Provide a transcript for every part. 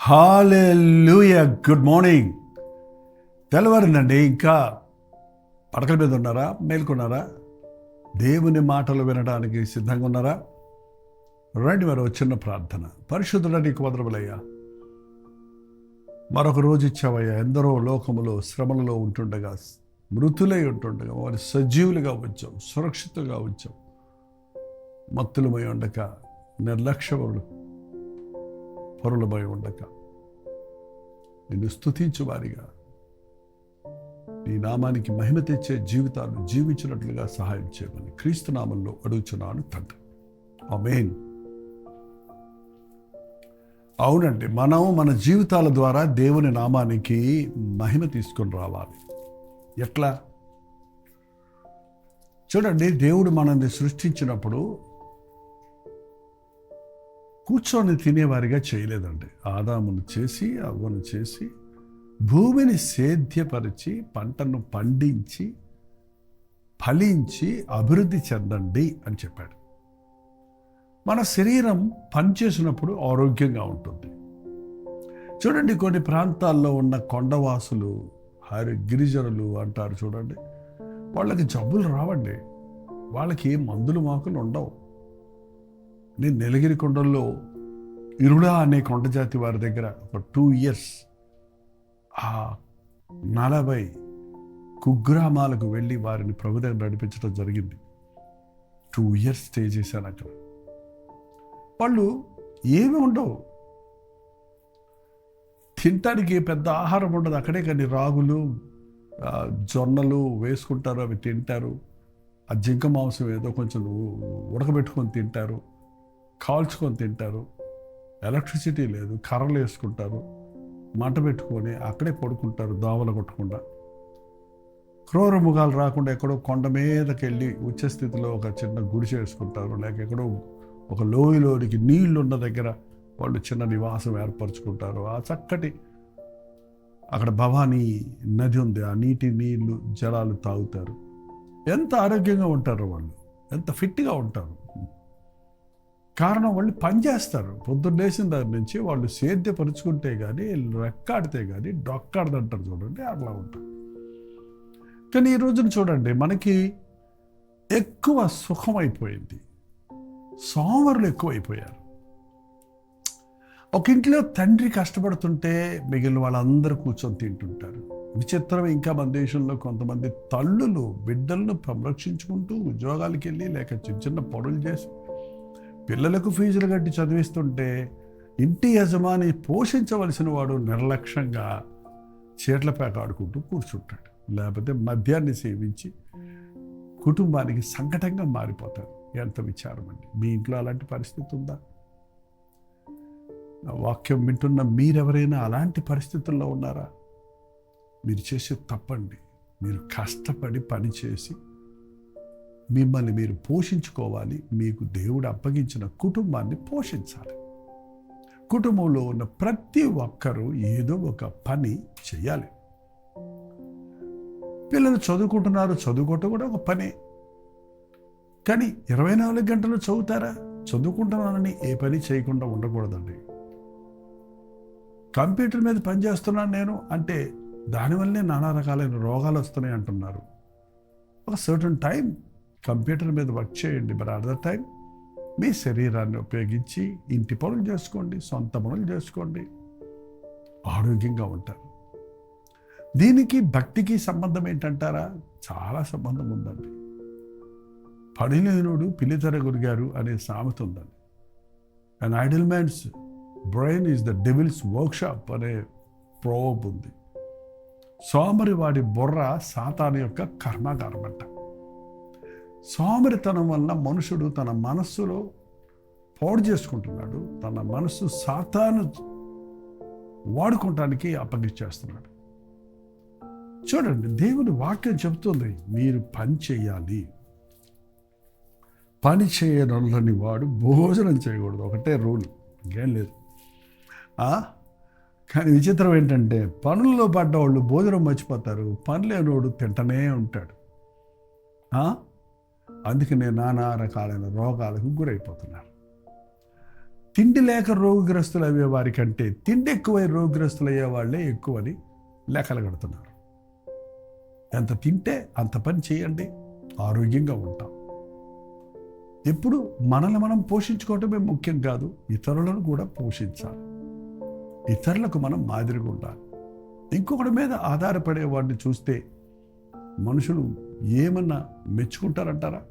హల్లెలూయా. Good morning. తెల్లవారిందండి. ఇంకా పడకల మీద ఉన్నారా? మేల్కొన్నారా? దేవుని మాటలు వినడానికి సిద్ధంగా ఉన్నారా? రండి, మరి చిన్న ప్రార్థన. పరిశుద్ధుడా, నీకు వందనములయ్యా. మరొక రోజు ఇచ్చావయ్యా. ఎందరో లోకములో శ్రమలలో ఉంటుండగా, మృతులై ఉంటుండగా వారి సజీవులుగా ఉంచాం, సురక్షితంగా ఉంచాం. మత్తులమై ఉండక, నిర్లక్ష్యములు పరులమై ఉండక, నిన్ను స్తుతించు వారిగా నీ నామానికి మహిమ తెచ్చే జీవితాలు జీవించినట్లుగా సహాయం చేయమని క్రీస్తు నామంలో అడుగుచున్నాను తండ్రి. ఆమేన్. అవునండి, మనం మన జీవితాల ద్వారా దేవుని నామానికి మహిమ తీసుకొని రావాలి. ఎట్లా? చూడండి, దేవుడు మనల్ని సృష్టించినప్పుడు కూర్చొని తినేవారిగా చేయలేదండి. ఆదామును చేసి, అవ్వను చేసి, భూమిని సేద్యపరిచి, పంటను పండించి, ఫలించి, అభివృద్ధి చెందండి అని చెప్పాడు. మన శరీరం పనిచేసినప్పుడు ఆరోగ్యంగా ఉంటుంది. చూడండి, కొన్ని ప్రాంతాల్లో ఉన్న కొండవాసులు, గిరిజనులు అంటారు చూడండి, వాళ్ళకి జబ్బులు రావండి. వాళ్ళకి మందులు మాకులు ఉండవు. నేను నీలగిరి కొండల్లో ఇరుడా అనే కొండ జాతి వారి దగ్గర ఒక 2 years 40 కుగ్రామాలకు వెళ్ళి వారిని ప్రభు దగ్గర నడిపించడం జరిగింది. 2 years స్టే చేశాను అక్కడ. వాళ్ళు ఏమి ఉండవు, తినటానికి పెద్ద ఆహారం ఉండదు అక్కడే. కానీ రాగులు, జొన్నలు వేసుకుంటారు, అవి తింటారు. ఆ జింక మాంసం ఏదో కొంచెం ఉడకబెట్టుకొని తింటారు, కాల్చుకొని తింటారు. ఎలక్ట్రిసిటీ లేదు, కర్రలు వేసుకుంటారు, మంట పెట్టుకొని అక్కడే పడుకుంటారు దోమలు కొట్టకుండా. క్రూర మృగాలు రాకుండా ఎక్కడో కొండ మీదకి వెళ్ళి ఉచ్చ స్థితిలో ఒక చిన్న గుడిసె వేసుకుంటారు. లేక ఎక్కడో ఒక లోయలోనికి నీళ్లు ఉన్న దగ్గర వాళ్ళు చిన్న నివాసం ఏర్పరచుకుంటారు. ఆ చక్కటి అక్కడ భవానీ నది ఉంది, ఆ నీళ్లు జలాలు తాగుతారు. ఎంత ఆరోగ్యంగా ఉంటారు వాళ్ళు, ఎంత ఫిట్గా ఉంటారు. కారణం, వాళ్ళు పనిచేస్తారు. పొద్దున్న లేచిన దాని నుంచి వాళ్ళు సేద్యపరుచుకుంటే కానీ, రెక్కాడితే కానీ డొక్కాడదంటారు చూడండి, అట్లా ఉంటారు. కానీ ఈ రోజున చూడండి, మనకి ఎక్కువ సుఖం అయిపోయింది, సోమరులు ఎక్కువైపోయారు. ఒక ఇంట్లో తండ్రి కష్టపడుతుంటే మిగిలిన వాళ్ళందరూ కూర్చొని తింటుంటారు. విచిత్రం, ఇంకా మన దేశంలో కొంతమంది తల్లులు బిడ్డలను సంరక్షించుకుంటూ ఉద్యోగాలకు వెళ్ళి లేక చిన్న చిన్న పనులు చేసి పిల్లలకు ఫీజులు కట్టి చదివిస్తుంటే ఇంటి యజమాని పోషించవలసిన వాడు నిర్లక్ష్యంగా చీట్లపేక ఆడుకుంటూ కూర్చుంటాడు. లేకపోతే మద్యాన్ని సేవించి కుటుంబానికి సంకటంగా మారిపోతారు. ఎంత విచారం అండి. మీ ఇంట్లో అలాంటి పరిస్థితి ఉందా? వాక్యం వింటున్న మీరెవరైనా అలాంటి పరిస్థితుల్లో ఉన్నారా? మీరు చేసే తప్పండి. మీరు కష్టపడి పనిచేసి మిమ్మల్ని మీరు పోషించుకోవాలి. మీకు దేవుడు అప్పగించిన కుటుంబాన్ని పోషించాలి. కుటుంబంలో ఉన్న ప్రతి ఒక్కరూ ఏదో ఒక పని చేయాలి. పిల్లలు చదువుకుంటున్నారు, చదువుకోవటం కూడా ఒక పనే. కానీ 24 గంటలు చదువుతారా? చదువుకుంటున్నానని ఏ పని చేయకుండా ఉండకూడదండి. కంప్యూటర్ మీద పనిచేస్తున్నాను నేను అంటే దానివల్లనే నానా రకాలైన రోగాలు వస్తున్నాయి అంటున్నారు. ఒక సర్టన్ టైం కంప్యూటర్ మీద వర్క్ చేయండి, మరి అదర్ టైం మీ శరీరాన్ని ఉపయోగించి ఇంటి పనులు చేసుకోండి, సొంత పనులు చేసుకోండి, ఆరోగ్యంగా ఉంటారు. దీనికి భక్తికి సంబంధం ఏంటంటారా? చాలా సంబంధం ఉందండి. పడిలేనుడు పిల్లితెరగొరిగారు అనే సామెత ఉందండి. And idle man's brain is the devil's workshop అనే ప్రోవర్బ్ ఉంది. సోమరి వాడి బుర్ర సాతాను యొక్క కర్మాగారం అంట. సోమరితనం వల్ల మనుషుడు తన మనస్సులో పాడు చేసుకుంటున్నాడు. తన మనస్సు సాతాను వాడుకోవటానికి అప్పగించేస్తున్నాడు. చూడండి, దేవుని వాక్యం చెబుతుంది మీరు పని చేయాలి. పని చేయనొల్లని వాడు భోజనం చేయకూడదు. ఒకటే రూల్, ఇంకేం లేదు. కానీ విచిత్రం ఏంటంటే పనుల్లో పడ్డవాళ్ళు భోజనం మర్చిపోతారు, పని లేనివాడు తింటనే ఉంటాడు. అందుకనే నానా రకాలైన రోగాలకు గురైపోతున్నారు. తిండి లేక రోగగ్రస్తులు అయ్యే వారికంటే తిండి ఎక్కువై రోగగ్రస్తులు అయ్యే వాళ్ళే ఎక్కువని లెక్కలు కడుతున్నారు. ఎంత తింటే అంత పని చేయండి, ఆరోగ్యంగా ఉంటాం. ఎప్పుడు మనల్ని మనం పోషించుకోవటమే ముఖ్యం కాదు, ఇతరులను కూడా పోషించాలి. ఇతరులకు మనం మాదిరిగా ఉండాలి. ఇంకొకటి మీద ఆధారపడే వాడిని చూస్తే మనుషులు ఏమన్నా మెచ్చుకుంటారంటారా?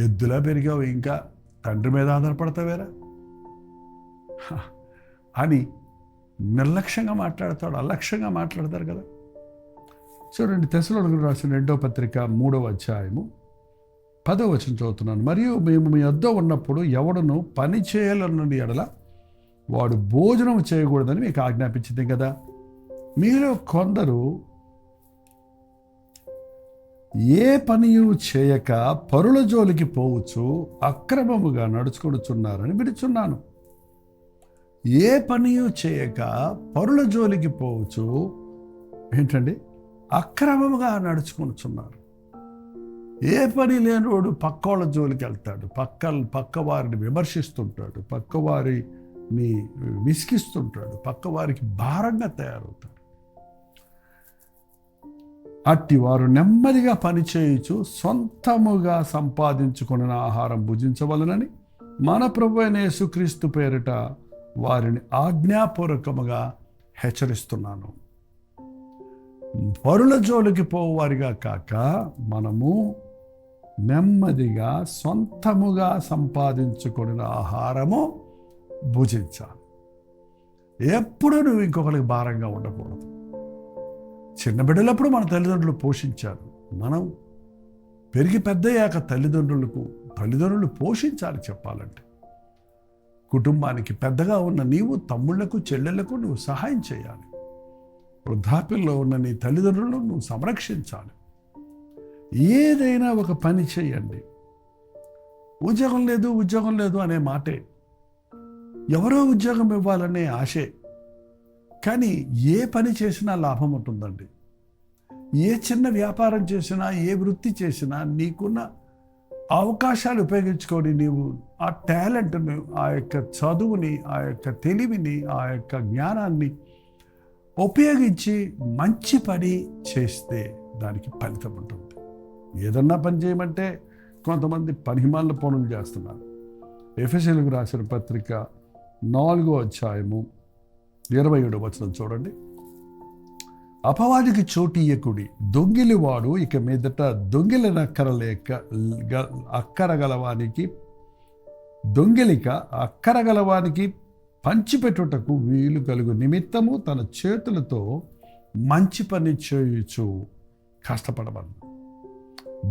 ఎద్దులా పెరిగావు, ఇంకా తండ్రి మీద ఆధారపడతావేరా అని నిర్లక్ష్యంగా మాట్లాడతాడు, అలక్ష్యంగా మాట్లాడతారు కదా. చూడండి, తెస్సలోనికీయులకు రాసిన 2వ పత్రిక 3వ అధ్యాయము 10వ వచనం చదువుతున్నాను. మరియు మేము మీ వద్ద ఉన్నప్పుడు ఎవడును పని చేయాలన్న ఎడల వాడు భోజనం చేయకూడదని మీకు ఆజ్ఞాపించింది కదా. మీలో కొందరు ఏ పనియు చేయక పరుల జోలికి పోవచ్చు అక్రమముగా నడుచుకొనుచున్నారని విడుచున్నాను. ఏ పనియు చేయక పరుల జోలికి పోవచ్చు ఏంటండి? అక్రమముగా నడుచుకొనుచున్నారు. ఏ పని లేనివాడు పక్కోళ్ళ జోలికి వెళ్తాడు, పక్క వారిని విమర్శిస్తుంటాడు, పక్క వారిని విసిగిస్తుంటాడు, పక్క వారికి భారంగా తయారవుతాడు. అట్టి వారు నెమ్మదిగా పనిచేయచ్చు సొంతముగా సంపాదించుకున్న ఆహారం భుజించవలనని మన ప్రభువైన యేసుక్రీస్తు పేరిట వారిని ఆజ్ఞాపూర్వకముగా హెచ్చరిస్తున్నాను. పరుల జోలికి పోవారిగా కాక మనము నెమ్మదిగా సొంతముగా సంపాదించుకున్న ఆహారము భుజించాలి. ఎప్పుడు నువ్వు ఇంకొకరికి భారంగా ఉండకూడదు. చిన్న బిడ్డలప్పుడు మన తల్లిదండ్రులు పోషించారు. మనం పెరిగి పెద్దయ్యాక తల్లిదండ్రులు పోషించాలి. చెప్పాలంటే కుటుంబానికి పెద్దగా ఉన్న నీవు తమ్ముళ్లకు చెల్లెళ్లకు నువ్వు సహాయం చేయాలి. వృద్ధాప్యంలో ఉన్న నీ తల్లిదండ్రులను నువ్వు సంరక్షించాలి. ఏదైనా ఒక పని చేయండి. ఉద్యోగం లేదు అనే మాటే, ఎవరో ఉద్యోగం ఇవ్వాలనే ఆశే. కానీ ఏ పని చేసినా లాభం ఉంటుందండి. ఏ చిన్న వ్యాపారం చేసినా, ఏ వృత్తి చేసినా నీకున్న అవకాశాలు ఉపయోగించుకొని నీవు ఆ టాలెంట్ను, ఆ యొక్క చదువుని, ఆ యొక్క తెలివిని, ఆ యొక్క జ్ఞానాన్ని ఉపయోగించి మంచి పని చేస్తే దానికి ఫలితం ఉంటుంది. ఏదన్నా పని చేయమంటే కొంతమంది పనిహిమాల పనులు చేస్తున్నారు. ఎఫెసీయులకు రాసిన పత్రిక 4వ అధ్యాయము 27వ వచనం చూడండి. అపవాదికి చోటు ఇయ్యకుడి, దొంగిలివాడు ఇక మీదట అక్కరగలవానికి పంచిపెట్టుటకు వీలు కలుగు నిమిత్తము తన చేతులతో మంచి పని చేయుచు కష్టపడమను.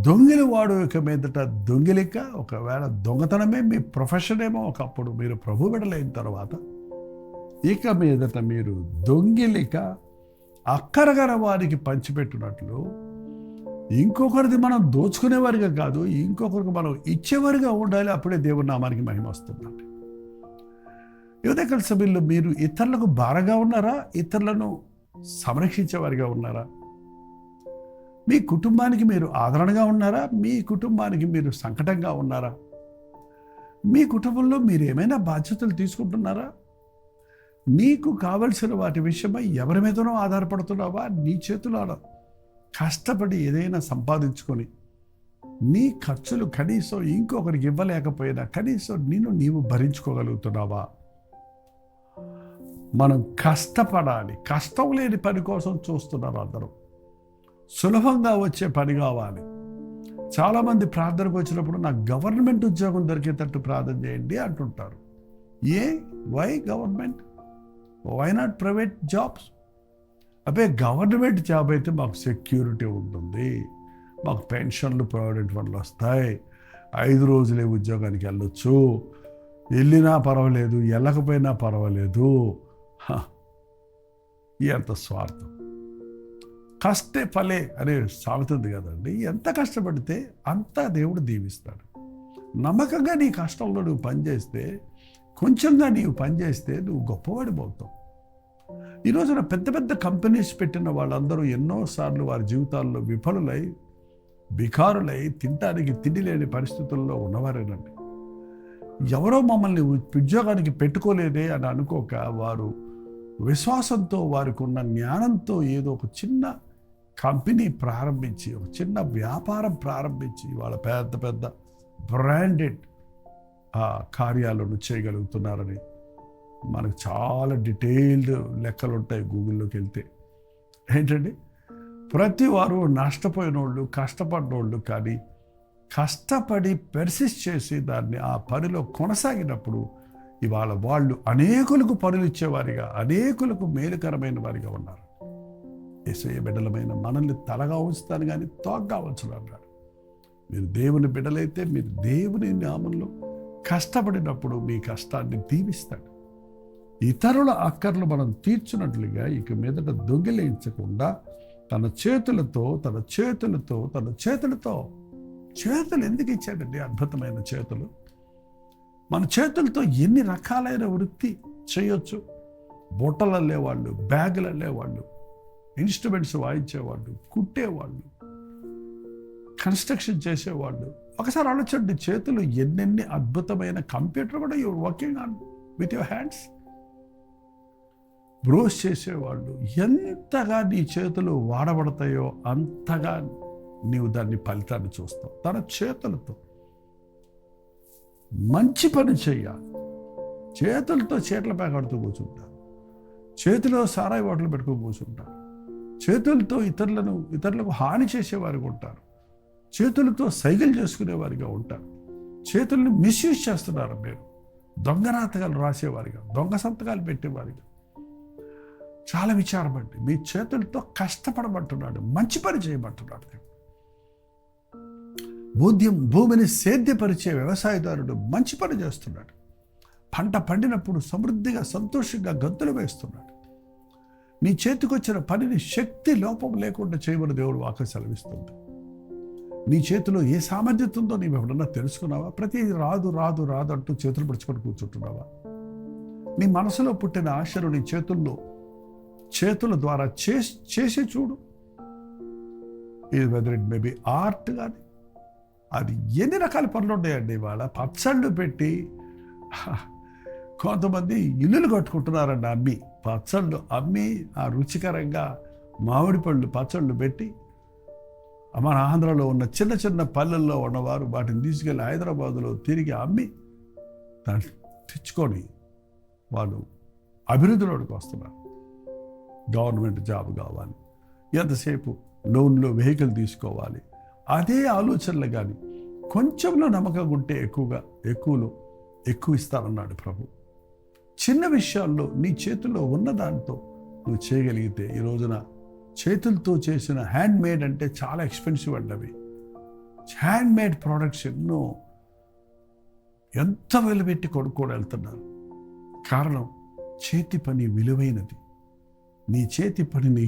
దొంగిలివాడు ఇక మీదట దొంగిలిక, ఒకవేళ దొంగతనమే మీ ప్రొఫెషన్ ఏమో ఒకప్పుడు, మీరు ప్రభు బిడ్డలైన తర్వాత ఇక మీదట మీరు దొంగిలిక అక్కరగల వారికి పంచిపెట్టినట్లు ఇంకొకరిది మనం దోచుకునేవారిగా కాదు, ఇంకొకరికి మనం ఇచ్చేవారిగా ఉండాలి. అప్పుడే దేవుని నామానికి మహిమ వస్తుందండి. యువతకాల సభ్యుల్లో మీరు ఇతరులకు భారంగా ఉన్నారా? ఇతరులను సంరక్షించేవారిగా ఉన్నారా? మీ కుటుంబానికి మీరు ఆదరణగా ఉన్నారా? మీ కుటుంబానికి మీరు సంకటంగా ఉన్నారా? మీ కుటుంబంలో మీరు ఏమైనా బాధ్యతలు తీసుకుంటున్నారా? నీకు కావలసిన వాటి విషయమై ఎవరి మీదనో ఆధారపడుతున్నావా? నీ చేతులలో కష్టపడి ఏదైనా సంపాదించుకొని నీ ఖర్చులు కనీసం ఇంకొకరికి ఇవ్వలేకపోయినా కనీసం నీవు భరించుకోగలుగుతున్నావా? మనం కష్టపడాలి. కష్టం లేని పని కోసం చూస్తున్నారు అందరూ. సులభంగా వచ్చే పని కావాలి. చాలామంది ప్రార్థనకు వచ్చినప్పుడు నాకు గవర్నమెంట్ ఉద్యోగం దొరికేటట్టు ప్రార్థన చేయండి అంటుంటారు. Why government? Why not private jobs? Government job అయితే మాకు సెక్యూరిటీ ఉంటుంది, మాకు పెన్షన్లు, ప్రావిడెంట్ ఫండ్లు వస్తాయి, 5 రోజులే ఉద్యోగానికి వెళ్ళొచ్చు, వెళ్ళినా పర్వాలేదు, వెళ్ళకపోయినా పర్వాలేదు. ఎంత స్వార్థం! కష్టే ఫలే అనే సామెత ఉంది కదండి. ఎంత కష్టపడితే అంత దేవుడు దీవిస్తాడు. నమ్మకంగా నీ కష్టంలో నువ్వు పనిచేస్తే, కొంచెంగా నీవు పనిచేస్తే నువ్వు గొప్పవాడిపోతావు. ఈ రోజున పెద్ద పెద్ద కంపెనీస్ పెట్టిన వాళ్ళందరూ ఎన్నోసార్లు వారి జీవితాల్లో విఫలులై, బికారులై, తినటానికి తిండి లేని పరిస్థితుల్లో ఉన్నవారేనండి. ఎవరో మమ్మల్ని ఉద్యోగానికి పెట్టుకోలేదే అని అనుకోక వారు విశ్వాసంతో వారికి ఉన్న జ్ఞానంతో ఏదో ఒక చిన్న కంపెనీ ప్రారంభించి ఒక చిన్న వ్యాపారం ప్రారంభించి వాళ్ళ పెద్ద పెద్ద బ్రాండెడ్ కార్యాలను చేయగలుగుతున్నారని మనకు చాలా డీటెయిల్డ్ లెక్కలు ఉంటాయి గూగుల్లోకి వెళ్తే. ఏంటండి, ప్రతి వారు నష్టపోయిన వాళ్ళు, కష్టపడినోళ్ళు, కానీ కష్టపడి పెర్సిస్ట్ చేసి దాన్ని ఆ పనిలో కొనసాగినప్పుడు ఇవాళ వాళ్ళు అనేకులకు పనులు ఇచ్చేవారిగా, అనేకులకు మేలుకరమైన వారిగా ఉన్నారు. యేసయ్య బిడ్డలమైన మనల్ని తలగా ఉంచుతాను కానీ తోగ్గా ఉంచను అన్నాడు. మీరు దేవుని బిడ్డలైతే మీరు దేవుని నామంలో కష్టపడినప్పుడు మీ కష్టాన్ని దీవిస్తాడు. ఇతరుల అక్కర్లు మనం తీర్చినట్లుగా ఇక మీదట దొంగిలించకుండా తన చేతులతో చేతులు ఎందుకు ఇచ్చాడండి? అద్భుతమైన చేతులు. మన చేతులతో ఎన్ని రకాలైన వృత్తి చేయొచ్చు. బుట్టలు అల్లేవాళ్ళు, బ్యాగులు అల్లేవాళ్ళు, ఇన్స్ట్రుమెంట్స్ వాయించేవాళ్ళు, కుట్టేవాళ్ళు, కన్స్ట్రక్షన్ చేసేవాళ్ళు. ఒకసారి ఆలోచండి, చేతులు ఎన్నెన్ని అద్భుతమైన కంప్యూటర్ కూడా you're working on with your hands. బ్రోస్ చేసేవాళ్ళు. ఎంతగా నీ చేతులు వాడబడతాయో అంతగా నీవు దాన్ని ఫలితాన్ని చూస్తావు. తన చేతులతో మంచి పని చెయ్యాలి. చేతులతో చీట్ల ప్యాకెడుతూ కూర్చుంటారు, చేతిలో సారాయి బాటలు పెట్టుకుని కూర్చుంటారు, చేతులతో ఇతరులకు హాని చేసేవారిగా ఉంటారు, చేతులతో సైగలు చేసుకునేవారిగా ఉంటారు, చేతుల్ని మిస్యూజ్ చేస్తున్నారు. మీరు దొంగరాతకాలు రాసేవారిగా, దొంగ సంతకాలు పెట్టేవారిగా. చాలా విచారమండి. మీ చేతులతో కష్టపడమంటున్నాడు, మంచి పని చేయమంటున్నాడు. భూమిని సేద్యపరిచే వ్యవసాయదారుడు మంచి పని చేస్తున్నాడు. పంట పండినప్పుడు సమృద్ధిగా సంతోషంగా గంతులు వేస్తున్నాడు. నీ చేతికొచ్చిన పనిని శక్తి లోపం లేకుండా చేయమని దేవుడు వాక్యం సెలవిస్తుంది. నీ చేతిలో ఏ సామర్థ్యత ఉందో నీవు ఎవడన్నా తెలుసుకున్నావా? ప్రతిదీ రాదు రాదు రాదు అంటూ చేతులు పడుచుకొని కూర్చుంటున్నావా? నీ మనసులో పుట్టిన ఆశను నీ చేతుల ద్వారా చేసి చూడు. ఇది whether it may be art, కానీ అది ఎన్ని రకాల పనులు ఉన్నాయండి. ఇవాళ పచ్చళ్ళు పెట్టి కొంతమంది ఇల్లులు కట్టుకుంటున్నారండి. పచ్చళ్ళు అమ్మి ఆ రుచికరంగా మామిడి పళ్ళు పచ్చళ్ళు పెట్టి మన ఆంధ్రలో ఉన్న చిన్న చిన్న పల్లెల్లో ఉన్నవారు వాటిని తీసుకెళ్ళి హైదరాబాదులో తిరిగి అమ్మి దాన్ని తెచ్చుకొని వాళ్ళు అభివృద్ధిలోకి వస్తున్నారు. గవర్నమెంట్ జాబ్ కావాలి, ఎంతసేపు లోన్లో వెహికల్ తీసుకోవాలి, అదే ఆలోచనలు. కానీ కొంచెంలో నమ్మకం ఉంటే ఎక్కువ ఇస్తానన్నాడు ప్రభు. చిన్న విషయాల్లో నీ చేతుల్లో ఉన్న దాంతో నువ్వు చేయగలిగితే, ఈ రోజున చేతులతో చేసిన హ్యాండ్ మేడ్ అంటే చాలా ఎక్స్పెన్సివ్ అండి. అవి హ్యాండ్ మేడ్ ప్రోడక్ట్స్ ఎన్నో ఎంత వెలువెట్టి కొనుక్కొని వెళ్తున్నారు. కారణం, చేతి పని విలువైనది. నీ చేతి పనిని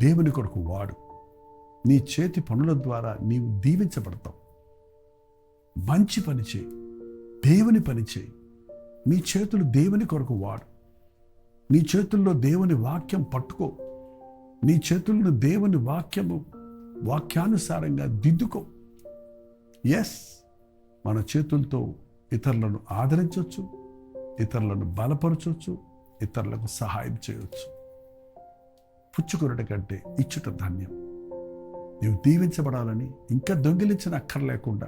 దేవుని కొరకు వాడు. నీ చేతి పనుల ద్వారా నీవు దీవించబడతావు. మంచి పని చేయి, దేవుని పని చేయి. నీ చేతులు దేవుని కొరకు వాడు. నీ చేతుల్లో దేవుని వాక్యం పట్టుకో. నీ చేతులను దేవుని వాక్యానుసారంగా దిద్దుకో. ఎస్, మన చేతులతో ఇతరులను ఆదరించవచ్చు, ఇతరులను బలపరచవచ్చు, ఇతరులకు సహాయం చేయవచ్చు. పుచ్చుకొనుట కంటే ఇచ్చుట ధన్యం. నీవు దీవించబడాలని ఇంకా దొంగిలించిన అక్కర్లేకుండా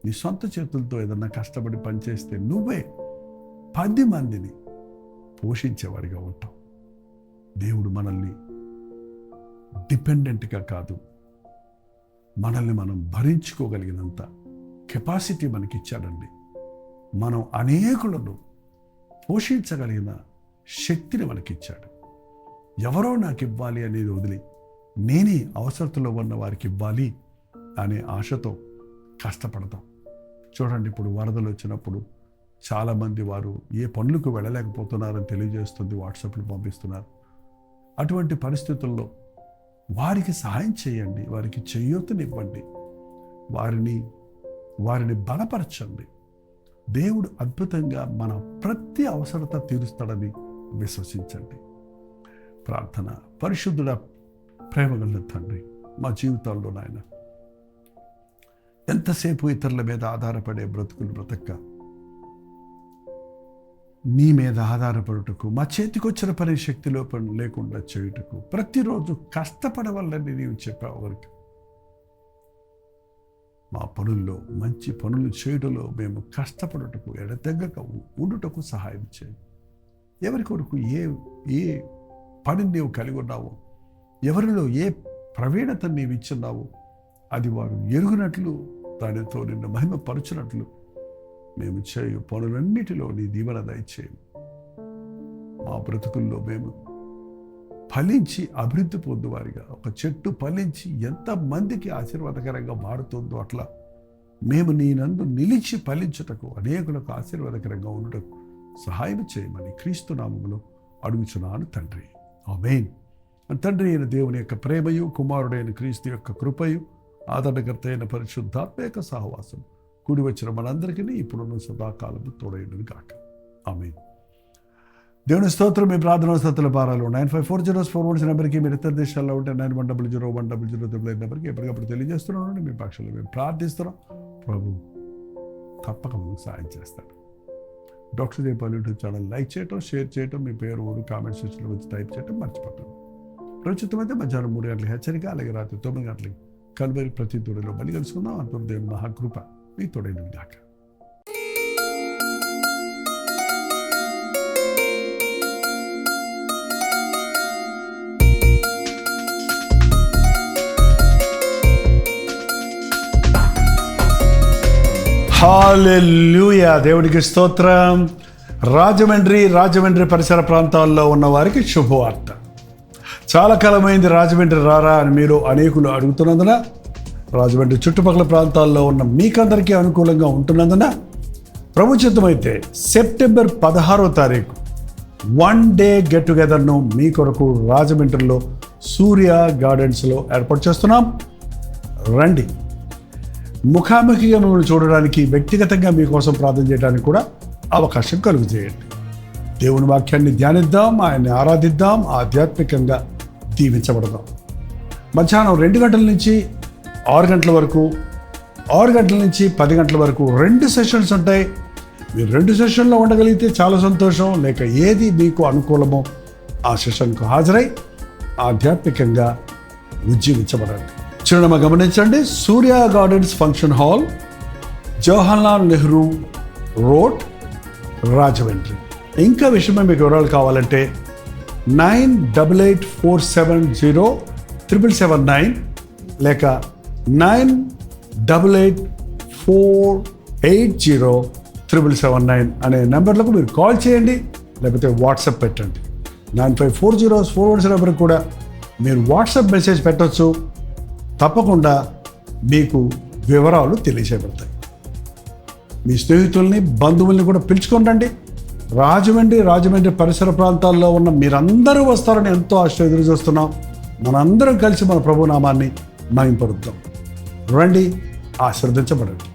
నీ సొంత చేతులతో ఏదన్నా కష్టపడి పనిచేస్తే నువ్వే 10 మందిని పోషించేవాడిగా ఉంటావు. దేవుడు మనల్ని డిపెండెంట్గా కాదు, మనల్ని మనం భరించుకోగలిగినంత కెపాసిటీ మనకిచ్చాడండి. మనం అనేకులను పోషించగలిగిన శక్తిని మనకిచ్చాడు. ఎవరో నాకు ఇవ్వాలి అనేది వదిలి నేనే అవసరతలో ఉన్న వారికి ఇవ్వాలి అనే ఆశతో కష్టపడతాం. చూడండి, ఇప్పుడు వరదలు వచ్చినప్పుడు చాలామంది వారు ఏ పనులకు వెళ్ళలేకపోతున్నారని తెలియజేస్తుంది, వాట్సాప్లో పంపిస్తున్నారు. అటువంటి పరిస్థితుల్లో వారికి సహాయం చేయండి, వారికి చేయూతనివ్వండి, వారిని బలపరచండి. దేవుడు అద్భుతంగా మన ప్రతి అవసరత తీరుస్తాడని విశ్వసించండి. ప్రార్థన. పరిశుద్ధుడ, ప్రేమగల తండ్రి, మా జీవితాల్లో నాయన ఎంతసేపు ఇతరుల మీద ఆధారపడే బ్రతుకులు బ్రతక్క నీ మీద ఆధారపడుటకు, మా చేతికి వచ్చిన పని శక్తిలో పని లేకుండా చేయుటకు ప్రతిరోజు కష్టపడవాలని నీవు చెప్పావు వారికి. మా పనుల్లో మంచి పనులు చేయడంలో మేము కష్టపడుటకు ఎడతెగక ఉండుటకు సహాయం చేయి. ఎవరి కొరకు ఏ పనిని నీవు కలిగి ఉన్నావో, ఎవరిలో ఏ ప్రవీణత నీవు ఇచ్చున్నావో అది వారు ఎరుగునట్లు, దానితో నిన్ను మహిమపరచునట్లు మేము చేయు పనులన్నిటిలో నీ దీవెన దయచేయి. మా బ్రతుకుల్లో మేము ఫలించి అభివృద్ధి పొందువారిగా, ఒక చెట్టు ఫలించి ఎంతమందికి ఆశీర్వాదకరంగా మారుతుందో అట్లా మేము నీ నందు నిలిచి ఫలించుటకు, అనేకులకు ఆశీర్వాదకరంగా ఉండుటకు సహాయం చేయమని క్రీస్తు నామములో అడుగుచున్నాను తండ్రి. ఆమేన్. తండ్రి అయిన దేవుని యొక్క ప్రేమయు, కుమారుడైన క్రీస్తు యొక్క కృపయు, ఆదరణకర్త అయిన పరిశుద్ధాత్మ యొక్క సహవాసం కూడి వచ్చిన మనందరికీ ఇప్పుడున్న సదాకాలము తోడైనది కాక. ఆమేన్. దేవుని స్తోత్రం. మీ ప్రార్థన స్తోత్రాల భారాలు 954041 నెంబర్కి, మీరు ఇతర దేశాల్లో ఉంటే 91001000 నెంబర్కి ఎప్పటికప్పుడు తెలియజేస్తున్నాను. మీ పక్షంలో మేము ప్రార్థిస్తున్నాం. ప్రభు తప్పక మీకు సాయం చేస్తాడు. డాక్టర్ దీపాలు యూట్యూబ్ ఛానల్ లైక్ చేయటం, షేర్ చేయటం, మీ పేరు, ఊరు కామెంట్ సెక్షన్లో వచ్చి టైప్ చేయటం మర్చిపోతాం. ప్రస్తుతమైతే మధ్యాహ్నం 3 గంటలకు హెచ్చరిక, అలాగే రాత్రి 9 గంటలకి కల్వరి ప్రతి తోడలో బలి కలుసుకుందాం. అంతవరకు దేవుని మహాకృప మీ తోడైనది గాక. హల్లెలూయా. దేవునికి స్తోత్రం. రాజమండ్రి పరిసర ప్రాంతాల్లో ఉన్న వారికి శుభవార్త. చాలా కాలమైంది రాజమండ్రి రారా అని మీరు అనేకులు అడుగుతున్నందున, రాజమండ్రి చుట్టుపక్కల ప్రాంతాల్లో ఉన్న మీకందరికీ అనుకూలంగా ఉంటున్నందున, ప్రభు చిత్తమైతే సెప్టెంబర్ 16వ తారీఖు 1 డే గెట్ టుగెదర్ను మీ కొరకు రాజమండ్రిలో సూర్య గార్డెన్స్లో ఏర్పాటు చేస్తున్నాం. రండి. ముఖాముఖిగా మిమ్మల్ని చూడడానికి, వ్యక్తిగతంగా మీకోసం ప్రార్థన చేయడానికి కూడా అవకాశం కలుగు చేయండి. దేవుని వాక్యాన్ని ధ్యానిద్దాం, ఆయన్ని ఆరాధిద్దాం, ఆధ్యాత్మికంగా దీవించబడదాం. మధ్యాహ్నం 2 గంటల నుంచి 6 గంటల వరకు, 6 గంటల నుంచి 10 గంటల వరకు 2 సెషన్స్ ఉంటాయి. మీరు 2 సెషన్లో ఉండగలిగితే చాలా సంతోషం. లేక ఏది మీకు అనుకూలమో ఆ సెషన్కు హాజరై ఆధ్యాత్మికంగా ఉజ్జీవించబడండి. చిరునామా గమనించండి. Surya gardens function hall, Jawaharlal Nehru road, Rajahmundry. ఇంకా విషయమే మీకు వివరాలు కావాలంటే 9884707779 లేక 9884807779 అనే నెంబర్లకు మీరు కాల్ చేయండి, లేకపోతే వాట్సాప్ పెట్టండి. 954041 నెంబర్కి కూడా మీరు వాట్సాప్ మెసేజ్ పెట్టవచ్చు. తప్పకుండా మీకు వివరాలు తెలియజేయబడతాయి. మీ స్నేహితుల్ని, బంధువుల్ని కూడా పిలుచుకోండి. రాజమండ్రి పరిసర ప్రాంతాల్లో ఉన్న మీరందరూ వస్తారని ఎంతో ఆశ ఎదురు చూస్తున్నాం. మనందరం కలిసి మన ప్రభునామాన్ని మహింపరుద్దాం. రండి, ఆశీర్వదించబడండి.